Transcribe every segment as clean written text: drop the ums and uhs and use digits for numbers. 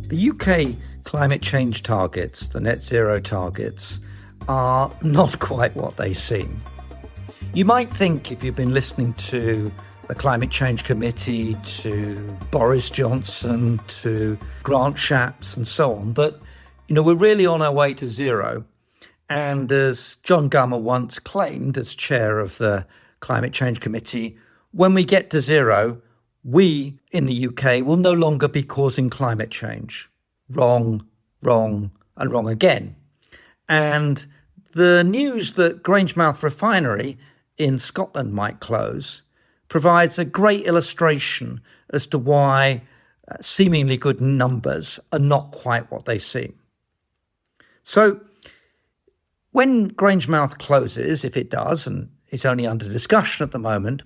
The UK climate change targets, the net zero targets, are not quite what they seem. You might think, if you've been listening to the Climate Change Committee, to Boris Johnson, to Grant Shapps and so on, that we're really on our way to zero. And as John Gummer once claimed as chair of the Climate Change Committee, when we get to zero, we in the UK will no longer be causing climate change. Wrong, wrong, and wrong again. And the news that Grangemouth refinery in Scotland might close provides a great illustration as to why seemingly good numbers are not quite what they seem. So when Grangemouth closes, if it does, and it's only under discussion at the moment,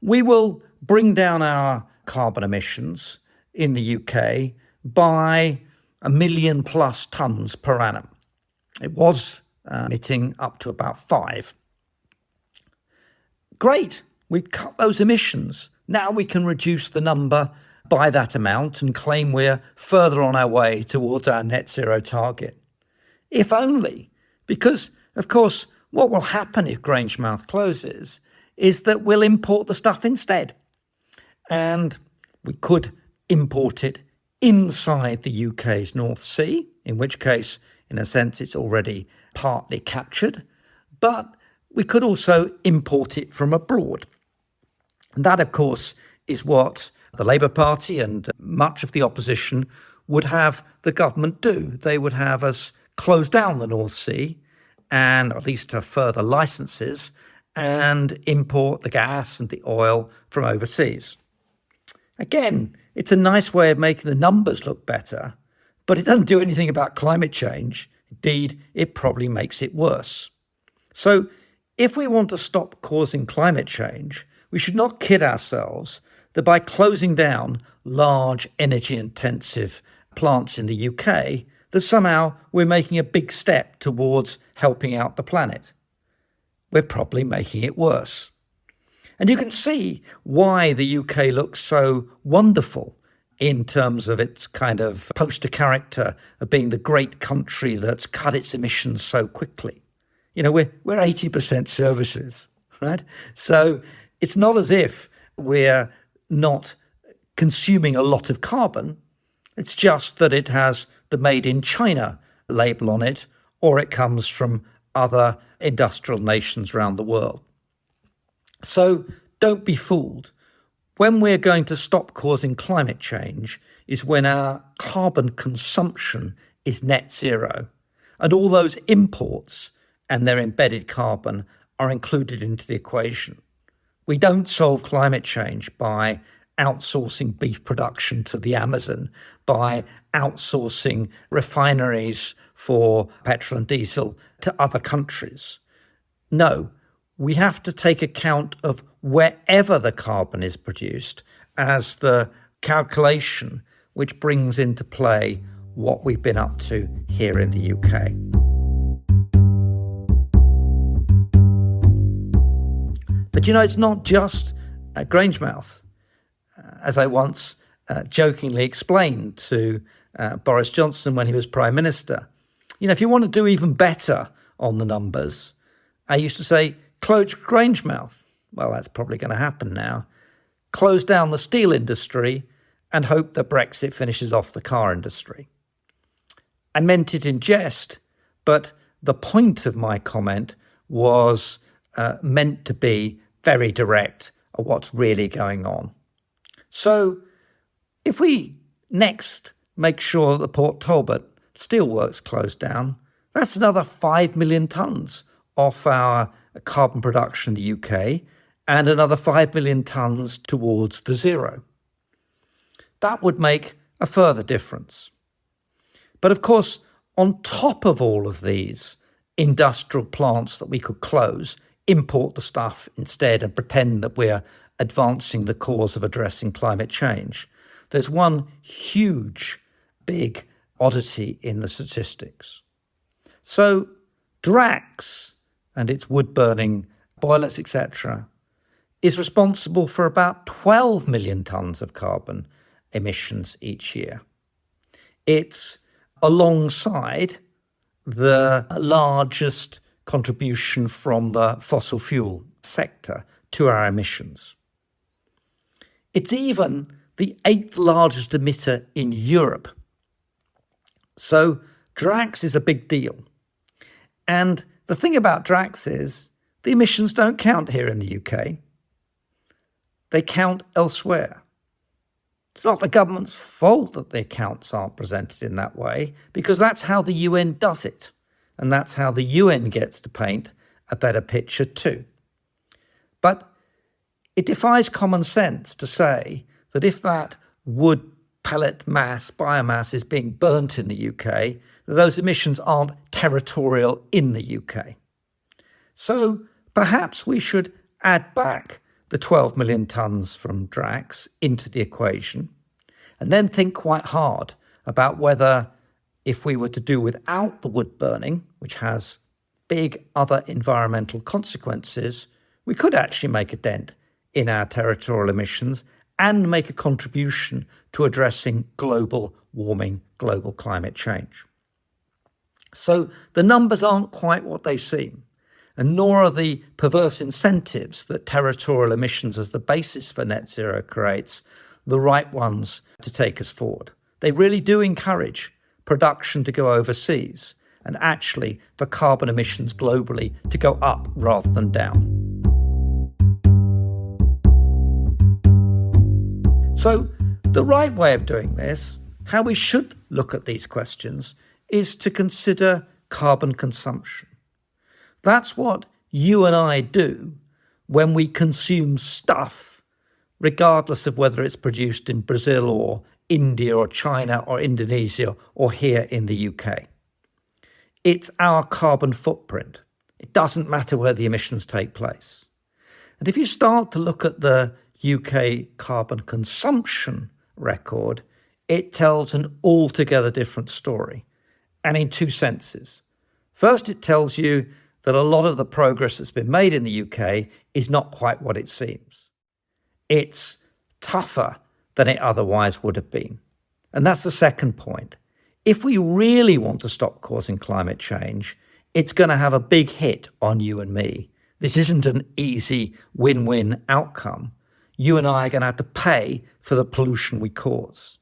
we will bring down our carbon emissions in the UK by 1 million plus tonnes per annum. It was emitting up to about 5. Great, we've cut those emissions. Now we can reduce the number by that amount and claim we're further on our way towards our net zero target. If only, because, of course, what will happen if Grangemouth closes is that we'll import the stuff instead. And we could import it inside the UK's North Sea, in which case, in a sense, it's already partly captured. But we could also import it from abroad. And that, of course, is what the Labour Party and much of the opposition would have the government do. They would have us close down the North Sea and at least have further licences and import the gas and the oil from overseas. Again, it's a nice way of making the numbers look better, but it doesn't do anything about climate change. Indeed, it probably makes it worse. So if we want to stop causing climate change, we should not kid ourselves that by closing down large energy-intensive plants in the UK, that somehow we're making a big step towards helping out the planet. We're probably making it worse. And you can see why the UK looks so wonderful in terms of its kind of poster character of being the great country that's cut its emissions so quickly. We're 80% services, right? So it's not as if we're not consuming a lot of carbon. It's just that it has the Made in China label on it, or it comes from other industrial nations around the world. So don't be fooled. When we're going to stop causing climate change is when our carbon consumption is net zero, and all those imports and their embedded carbon are included into the equation. We don't solve climate change by outsourcing beef production to the Amazon, by outsourcing refineries for petrol and diesel to other countries. No, we have to take account of wherever the carbon is produced as the calculation which brings into play what we've been up to here in the UK. But it's not just at Grangemouth. As I once jokingly explained to Boris Johnson when he was Prime Minister, if you want to do even better on the numbers, I used to say, close Grangemouth. Well, that's probably going to happen now. Close down the steel industry and hope that Brexit finishes off the car industry. I meant it in jest, but the point of my comment was meant to be very direct of what's really going on. So if we next make sure that the Port Talbot steelworks closed down, that's another 5 million tonnes off our carbon production in the UK and another 5 million tonnes towards the zero. That would make a further difference. But of course, on top of all of these industrial plants that we could close, import the stuff instead and pretend that we're advancing the cause of addressing climate change, there's one huge, big oddity in the statistics. So DRAX and its wood-burning boilers, etc., is responsible for about 12 million tonnes of carbon emissions each year. It's alongside the largest contribution from the fossil fuel sector to our emissions. It's even the 8th largest emitter in Europe. So DRAX is a big deal. And the thing about DRAX is the emissions don't count here in the UK. They count elsewhere. It's not the government's fault that the accounts aren't presented in that way, because that's how the UN does it. And that's how the UN gets to paint a better picture too. But it defies common sense to say that if that wood pellet biomass is being burnt in the UK, those emissions aren't territorial in the UK. So perhaps we should add back the 12 million tonnes from DRAX into the equation and then think quite hard about whether, if we were to do without the wood burning, which has big other environmental consequences, we could actually make a dent in our territorial emissions and make a contribution to addressing global warming, global climate change. So the numbers aren't quite what they seem, and nor are the perverse incentives that territorial emissions as the basis for net zero creates the right ones to take us forward. They really do encourage production to go overseas and actually for carbon emissions globally to go up rather than down. So the right way of doing this, how we should look at these questions, is to consider carbon consumption. That's what you and I do when we consume stuff, regardless of whether it's produced in Brazil or India or China or Indonesia or here in the UK. It's our carbon footprint. It doesn't matter where the emissions take place. And if you start to look at the UK carbon consumption record, it tells an altogether different story, and in two senses. First, it tells you that a lot of the progress that's been made in the UK is not quite what it seems. It's tougher than it otherwise would have been. And that's the second point. If we really want to stop causing climate change, it's going to have a big hit on you and me. This isn't an easy win-win outcome. You and I are going to have to pay for the pollution we cause.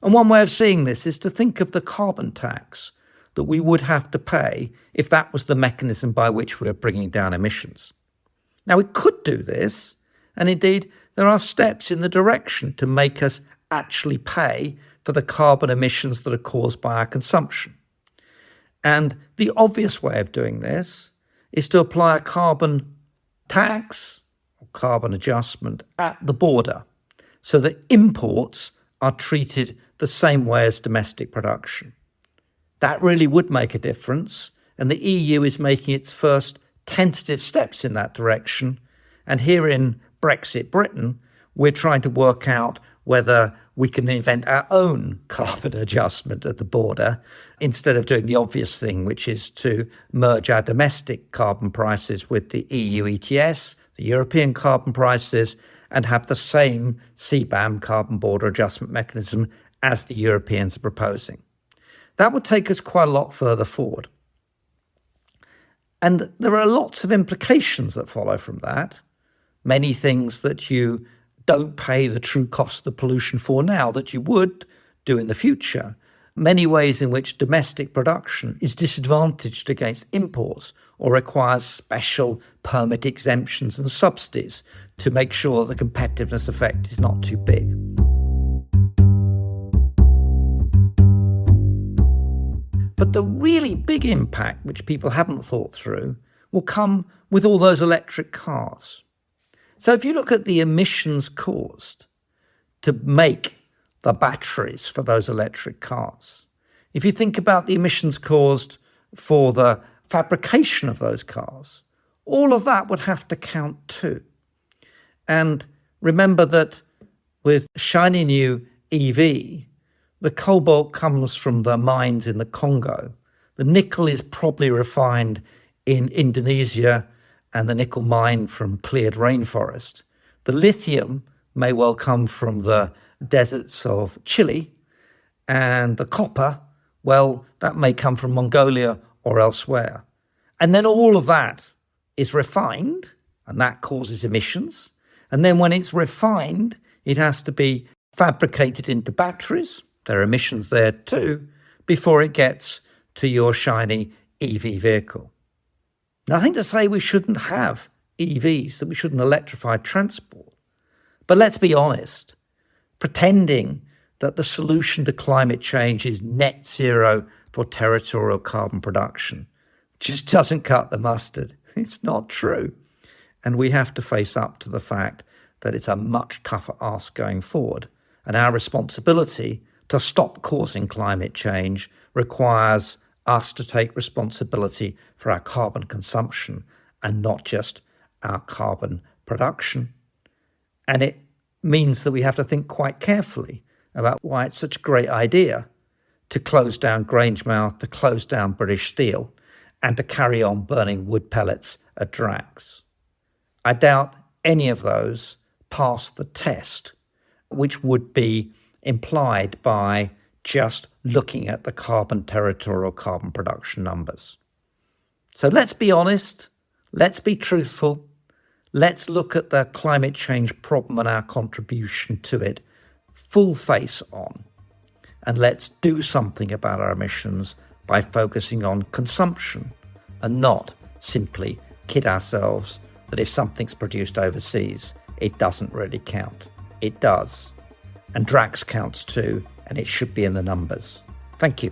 And one way of seeing this is to think of the carbon tax that we would have to pay if that was the mechanism by which we are bringing down emissions. Now, we could do this, and indeed there are steps in the direction to make us actually pay for the carbon emissions that are caused by our consumption. And the obvious way of doing this is to apply a carbon tax or carbon adjustment at the border so that imports are treated the same way as domestic production. That really would make a difference, and the EU is making its first tentative steps in that direction. And here in Brexit Britain, we're trying to work out whether we can invent our own carbon adjustment at the border instead of doing the obvious thing, which is to merge our domestic carbon prices with the EU ETS, the European carbon prices, and have the same CBAM, carbon border adjustment mechanism, as the Europeans are proposing. That would take us quite a lot further forward. And there are lots of implications that follow from that. Many things that you don't pay the true cost of the pollution for now that you would do in the future. Many ways in which domestic production is disadvantaged against imports or requires special permit exemptions and subsidies to make sure the competitiveness effect is not too big. But the really big impact, which people haven't thought through, will come with all those electric cars. So if you look at the emissions caused to make the batteries for those electric cars, if you think about the emissions caused for the fabrication of those cars, all of that would have to count too. And remember that with shiny new EV, the cobalt comes from the mines in the Congo. The nickel is probably refined in Indonesia and the nickel mine from cleared rainforest. The lithium may well come from the deserts of Chile, And the copper, well, that may come from Mongolia or elsewhere. And then all of that is refined, and that causes emissions. And then when it's refined, it has to be fabricated into batteries. There are emissions there too, before it gets to your shiny EV vehicle. Nothing to say we shouldn't have EVs, that we shouldn't electrify transport. But let's be honest, pretending that the solution to climate change is net zero for territorial carbon production just doesn't cut the mustard. It's not true. And we have to face up to the fact that it's a much tougher ask going forward. And our responsibility to stop causing climate change requires us to take responsibility for our carbon consumption and not just our carbon production. And it means that we have to think quite carefully about why it's such a great idea to close down Grangemouth, to close down British Steel, and to carry on burning wood pellets at DRAX. I doubt any of those pass the test, which would be implied by just looking at the territorial carbon production numbers. So let's be honest, let's be truthful, let's look at the climate change problem and our contribution to it full face on, and let's do something about our emissions by focusing on consumption and not simply kid ourselves that if something's produced overseas, it doesn't really count. It does. And DRAX counts too, and it should be in the numbers. Thank you.